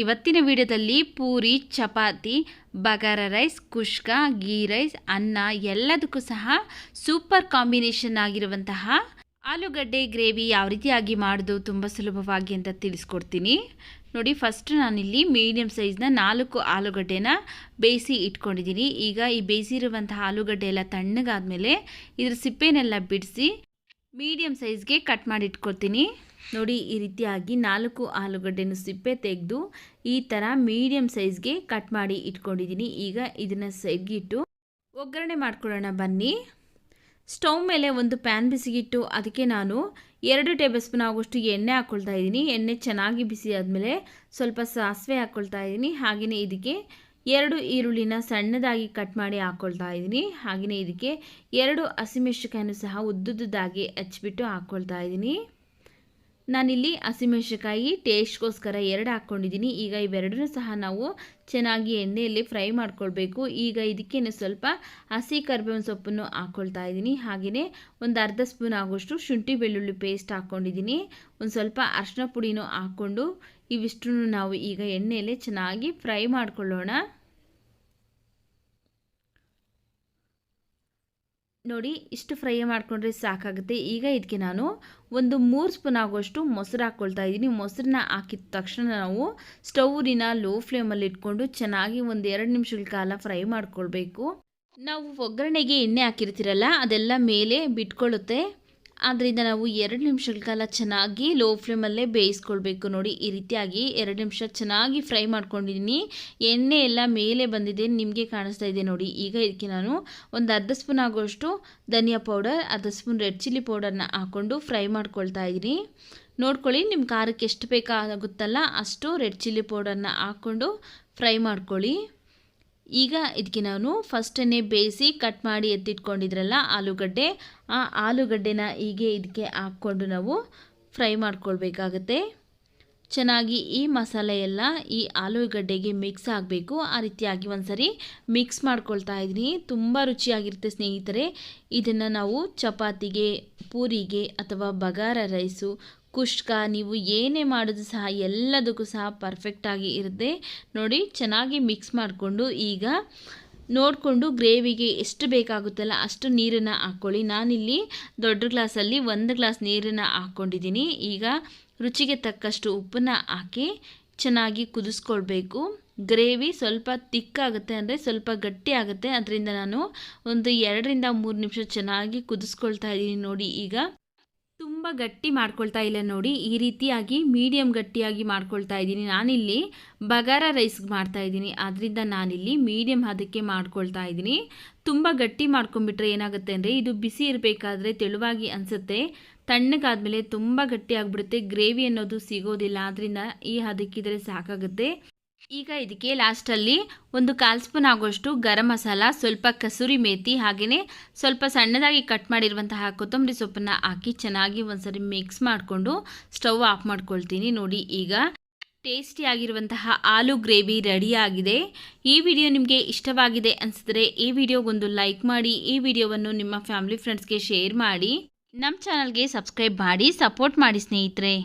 ಇವತ್ತಿನ ವಿಡಿಯೋದಲ್ಲಿ ಪೂರಿ, ಚಪಾತಿ, ಬಗಾರ ರೈಸ್, ಕುಷ್ಕ, ಗೀ ರೈಸ್, ಅನ್ನ ಎಲ್ಲದಕ್ಕೂ ಸಹ ಸೂಪರ್ ಕಾಂಬಿನೇಷನ್ ಆಗಿರುವಂತಹ ಆಲೂಗಡ್ಡೆ ಗ್ರೇವಿ ಯಾವ ರೀತಿಯಾಗಿ ಮಾಡೋದು ತುಂಬ ಸುಲಭವಾಗಿ ಅಂತ ತಿಳಿಸ್ಕೊಡ್ತೀನಿ ನೋಡಿ. ಫಸ್ಟ್ ನಾನಿಲ್ಲಿ ಮೀಡಿಯಮ್ ಸೈಜ್ನ 4 ಆಲೂಗಡ್ಡೆನ ಬೇಯಿಸಿ ಇಟ್ಕೊಂಡಿದ್ದೀನಿ. ಈಗ ಈ ಬೇಯಿಸಿರುವಂತಹ ಆಲೂಗಡ್ಡೆ ಎಲ್ಲ ತಣ್ಣಗಾದ್ಮೇಲೆ ಇದ್ರ ಸಿಪ್ಪೆನೆಲ್ಲ ಬಿಡಿಸಿ ಮೀಡಿಯಮ್ ಸೈಜ್ಗೆ ಕಟ್ ಮಾಡಿ ಇಟ್ಕೊಳ್ತೀನಿ ನೋಡಿ. ಈ ರೀತಿಯಾಗಿ 4 ಆಲೂಗಡ್ಡೆನ ಸಿಪ್ಪೆ ತೆಗೆದು ಈ ಥರ ಮೀಡಿಯಮ್ ಸೈಜ್ಗೆ ಕಟ್ ಮಾಡಿ ಇಟ್ಕೊಂಡಿದ್ದೀನಿ. ಈಗ ಇದನ್ನು ಸೈಡ್ಗಿಟ್ಟು ಒಗ್ಗರಣೆ ಮಾಡ್ಕೊಳ್ಳೋಣ ಬನ್ನಿ. ಸ್ಟವ್ ಮೇಲೆ ಒಂದು ಪ್ಯಾನ್ ಬಿಸಿಗಿಟ್ಟು ಅದಕ್ಕೆ ನಾನು 2 ಟೇಬಲ್ ಸ್ಪೂನ್ ಆಗೋಷ್ಟು ಎಣ್ಣೆ ಹಾಕ್ಕೊಳ್ತಾ ಇದ್ದೀನಿ. ಎಣ್ಣೆ ಚೆನ್ನಾಗಿ ಬಿಸಿ ಆದಮೇಲೆ ಸ್ವಲ್ಪ ಸಾಸಿವೆ ಹಾಕ್ಕೊಳ್ತಾ ಇದ್ದೀನಿ. ಹಾಗೆಯೇ ಇದಕ್ಕೆ 2 ಈರುಳ್ಳಿನ ಸಣ್ಣದಾಗಿ ಕಟ್ ಮಾಡಿ ಹಾಕ್ಕೊಳ್ತಾ ಇದ್ದೀನಿ. ಹಾಗೆಯೇ ಇದಕ್ಕೆ 2 ಹಸಿಮೆಣಸಿನಕಾಯನ್ನು ಸಹ ಉದ್ದುದ್ದಾಗಿ ಹಚ್ಬಿಟ್ಟು ಹಾಕ್ಕೊಳ್ತಾ ಇದ್ದೀನಿ. ನಾನಿಲ್ಲಿ ಹಸಿಮೆಣಸಿನಕಾಯಿ ಟೇಸ್ಟ್ಗೋಸ್ಕರ 2 ಹಾಕ್ಕೊಂಡಿದ್ದೀನಿ. ಈಗ ಇವೆರಡನ್ನೂ ಸಹ ನಾವು ಚೆನ್ನಾಗಿ ಎಣ್ಣೆಯಲ್ಲಿ ಫ್ರೈ ಮಾಡ್ಕೊಳ್ಬೇಕು. ಈಗ ಇದಕ್ಕೇನೆ ಸ್ವಲ್ಪ ಹಸಿ ಕರಿಬೇವಿನ ಸೊಪ್ಪನ್ನು ಹಾಕ್ಕೊಳ್ತಾ ಇದ್ದೀನಿ. ಹಾಗೆಯೇ ಒಂದು ಅರ್ಧ ಸ್ಪೂನ್ ಆಗೋಷ್ಟು ಶುಂಠಿ ಬೆಳ್ಳುಳ್ಳಿ ಪೇಸ್ಟ್ ಹಾಕ್ಕೊಂಡಿದ್ದೀನಿ. ಒಂದು ಸ್ವಲ್ಪ ಅರಿಶಿನ ಪುಡಿನೂ ಹಾಕ್ಕೊಂಡು ಇವಿಷ್ಟನ್ನು ನಾವು ಈಗ ಎಣ್ಣೆಯಲ್ಲಿ ಚೆನ್ನಾಗಿ ಫ್ರೈ ಮಾಡ್ಕೊಳ್ಳೋಣ ನೋಡಿ. ಇಷ್ಟು ಫ್ರೈ ಮಾಡಿಕೊಂಡ್ರೆ ಸಾಕಾಗುತ್ತೆ. ಈಗ ಇದಕ್ಕೆ ನಾನು ಒಂದು 3 ಸ್ಪೂನ್ ಆಗೋಷ್ಟು ಮೊಸರು ಹಾಕ್ಕೊಳ್ತಾ ಇದ್ದೀನಿ. ಮೊಸರನ್ನ ಹಾಕಿದ ತಕ್ಷಣ ನಾವು ಸ್ಟವ್ನ ಲೋ ಫ್ಲೇಮಲ್ಲಿ ಇಟ್ಕೊಂಡು ಚೆನ್ನಾಗಿ ಒಂದು 2 ನಿಮಿಷಗಳ ಕಾಲ ಫ್ರೈ ಮಾಡ್ಕೊಳ್ಬೇಕು. ನಾವು ಒಗ್ಗರಣೆಗೆ ಎಣ್ಣೆ ಹಾಕಿರ್ತೀರಲ್ಲ ಅದೆಲ್ಲ ಮೇಲೆ ಬಿಟ್ಕೊಳ್ಳುತ್ತೆ. ಆದ್ದರಿಂದ ನಾವು 2 ನಿಮಿಷಗಳ ಕಾಲ ಚೆನ್ನಾಗಿ ಲೋ ಫ್ಲೇಮಲ್ಲೇ ಬೇಯಿಸ್ಕೊಳ್ಬೇಕು ನೋಡಿ. ಈ ರೀತಿಯಾಗಿ 2 ನಿಮಿಷ ಚೆನ್ನಾಗಿ ಫ್ರೈ ಮಾಡ್ಕೊಂಡಿದ್ದೀನಿ. ಎಣ್ಣೆ ಎಲ್ಲ ಮೇಲೆ ಬಂದಿದೆ, ನಿಮಗೆ ಕಾಣಿಸ್ತಾ ಇದೆ ನೋಡಿ. ಈಗ ಇದಕ್ಕೆ ನಾನು ಒಂದು ಅರ್ಧ ಸ್ಪೂನ್ ಆಗೋಷ್ಟು ಧನಿಯಾ ಪೌಡರ್, ಅರ್ಧ ಸ್ಪೂನ್ ರೆಡ್ ಚಿಲ್ಲಿ ಪೌಡರ್ನ ಹಾಕ್ಕೊಂಡು ಫ್ರೈ ಮಾಡ್ಕೊಳ್ತಾ ಇದ್ದೀನಿ. ನೋಡ್ಕೊಳ್ಳಿ, ನಿಮ್ಮ ಖಾರಕ್ಕೆ ಎಷ್ಟು ಬೇಕಾಗುತ್ತಲ್ಲ ಅಷ್ಟು ರೆಡ್ ಚಿಲ್ಲಿ ಪೌಡರ್ನ ಹಾಕ್ಕೊಂಡು ಫ್ರೈ ಮಾಡ್ಕೊಳ್ಳಿ. ಈಗ ಇದಕ್ಕೆ ನಾನು ಫಸ್ಟನ್ನೇ ಬೇಯಿಸಿ ಕಟ್ ಮಾಡಿ ಎತ್ತಿಟ್ಕೊಂಡಿದ್ರಲ್ಲ ಆಲೂಗಡ್ಡೆ, ಆ ಆಲೂಗಡ್ಡೆನ ಹೀಗೆ ಇದಕ್ಕೆ ಹಾಕ್ಕೊಂಡು ನಾವು ಫ್ರೈ ಮಾಡ್ಕೊಳ್ಬೇಕಾಗತ್ತೆ. ಚೆನ್ನಾಗಿ ಈ ಮಸಾಲೆ ಎಲ್ಲ ಈ ಆಲೂಗಡ್ಡೆಗೆ ಮಿಕ್ಸ್ ಆಗಬೇಕು. ಆ ರೀತಿಯಾಗಿ ಒಂದ್ಸರಿ ಮಿಕ್ಸ್ ಮಾಡ್ಕೊಳ್ತಾ ಇದ್ದೀನಿ. ತುಂಬ ರುಚಿಯಾಗಿರುತ್ತೆ ಸ್ನೇಹಿತರೆ. ಇದನ್ನು ನಾವು ಚಪಾತಿಗೆ, ಪೂರಿಗೆ ಅಥವಾ ಬಗಾರ ರೈಸು, ಕುಷ್ಕ ನೀವು ಏನೇ ಮಾಡೋದು ಸಹ ಎಲ್ಲದಕ್ಕೂ ಸಹ ಪರ್ಫೆಕ್ಟಾಗಿ ಇರುತ್ತೆ ನೋಡಿ. ಚೆನ್ನಾಗಿ ಮಿಕ್ಸ್ ಮಾಡಿಕೊಂಡು ಈಗ ನೋಡಿಕೊಂಡು ಗ್ರೇವಿಗೆ ಎಷ್ಟು ಬೇಕಾಗುತ್ತಲ್ಲ ಅಷ್ಟು ನೀರನ್ನು ಹಾಕ್ಕೊಳ್ಳಿ. ನಾನಿಲ್ಲಿ ದೊಡ್ಡ ಗ್ಲಾಸಲ್ಲಿ 1 ಗ್ಲಾಸ್ ನೀರನ್ನು ಹಾಕ್ಕೊಂಡಿದ್ದೀನಿ. ಈಗ ರುಚಿಗೆ ತಕ್ಕಷ್ಟು ಉಪ್ಪನ್ನು ಹಾಕಿ ಚೆನ್ನಾಗಿ ಕುದಿಸ್ಕೊಳ್ಬೇಕು. ಗ್ರೇವಿ ಸ್ವಲ್ಪ ತಿಕ್ಕಾಗುತ್ತೆ, ಅಂದರೆ ಸ್ವಲ್ಪ ಗಟ್ಟಿ ಆಗುತ್ತೆ. ಅದರಿಂದ ನಾನು ಒಂದು 2 ರಿಂದ 3 ನಿಮಿಷ ಚೆನ್ನಾಗಿ ಕುದಿಸ್ಕೊಳ್ತಾ ಇದ್ದೀನಿ ನೋಡಿ. ಈಗ ತುಂಬ ಗಟ್ಟಿ ಮಾಡ್ಕೊಳ್ತಾ ಇಲ್ಲ ನೋಡಿ. ಈ ರೀತಿಯಾಗಿ ಮೀಡಿಯಮ್ ಗಟ್ಟಿಯಾಗಿ ಮಾಡ್ಕೊಳ್ತಾ ಇದ್ದೀನಿ. ನಾನಿಲ್ಲಿ ಬಗಾರ ರೈಸ್ಗೆ ಮಾಡ್ತಾ ಇದ್ದೀನಿ, ಆದ್ದರಿಂದ ನಾನಿಲ್ಲಿ ಮೀಡಿಯಮ್ ಹದಕ್ಕೆ ಮಾಡ್ಕೊಳ್ತಾ ಇದ್ದೀನಿ. ತುಂಬ ಗಟ್ಟಿ ಮಾಡ್ಕೊಂಡ್ಬಿಟ್ರೆ ಏನಾಗುತ್ತೆ ಅಂದರೆ ಇದು ಬಿಸಿ ಇರಬೇಕಾದ್ರೆ ತೆಳುವಾಗಿ ಅನಿಸುತ್ತೆ, ತಣ್ಣಗಾದ್ಮೇಲೆ ತುಂಬ ಗಟ್ಟಿ ಆಗಿಬಿಡುತ್ತೆ, ಗ್ರೇವಿ ಅನ್ನೋದು ಸಿಗೋದಿಲ್ಲ. ಆದ್ದರಿಂದ ಈ ಹದಕ್ಕಿದ್ರೆ ಸಾಕಾಗುತ್ತೆ. ಈಗ ಇದಕ್ಕೆ ಲಾಸ್ಟಲ್ಲಿ ಒಂದು 1/4 ಸ್ಪೂನ್ ಆಗೋಷ್ಟು ಗರಂ ಮಸಾಲ, ಸ್ವಲ್ಪ ಕಸೂರಿ ಮೇಥಿ, ಹಾಗೆಯೇ ಸ್ವಲ್ಪ ಸಣ್ಣದಾಗಿ ಕಟ್ ಮಾಡಿರುವಂತಹ ಕೊತ್ತಂಬರಿ ಸೊಪ್ಪನ್ನು ಹಾಕಿ ಚೆನ್ನಾಗಿ ಒಂದ್ಸರಿ ಮಿಕ್ಸ್ ಮಾಡಿಕೊಂಡು ಸ್ಟವ್ ಆಫ್ ಮಾಡ್ಕೊಳ್ತೀನಿ ನೋಡಿ. ಈಗ ಟೇಸ್ಟಿಯಾಗಿರುವಂತಹ ಆಲೂ ಗ್ರೇವಿ ರೆಡಿಯಾಗಿದೆ. ಈ ವಿಡಿಯೋ ನಿಮಗೆ ಇಷ್ಟವಾಗಿದೆ ಅನಿಸಿದ್ರೆ ಈ ವಿಡಿಯೋಗೊಂದು ಲೈಕ್ ಮಾಡಿ, ಈ ವಿಡಿಯೋವನ್ನು ನಿಮ್ಮ ಫ್ಯಾಮಿಲಿ ಫ್ರೆಂಡ್ಸ್ಗೆ ಶೇರ್ ಮಾಡಿ, ನಮ್ಮ ಚಾನಲ್ಗೆ ಸಬ್ಸ್ಕ್ರೈಬ್ ಮಾಡಿ ಸಪೋರ್ಟ್ ಮಾಡಿ ಸ್ನೇಹಿತರೆ.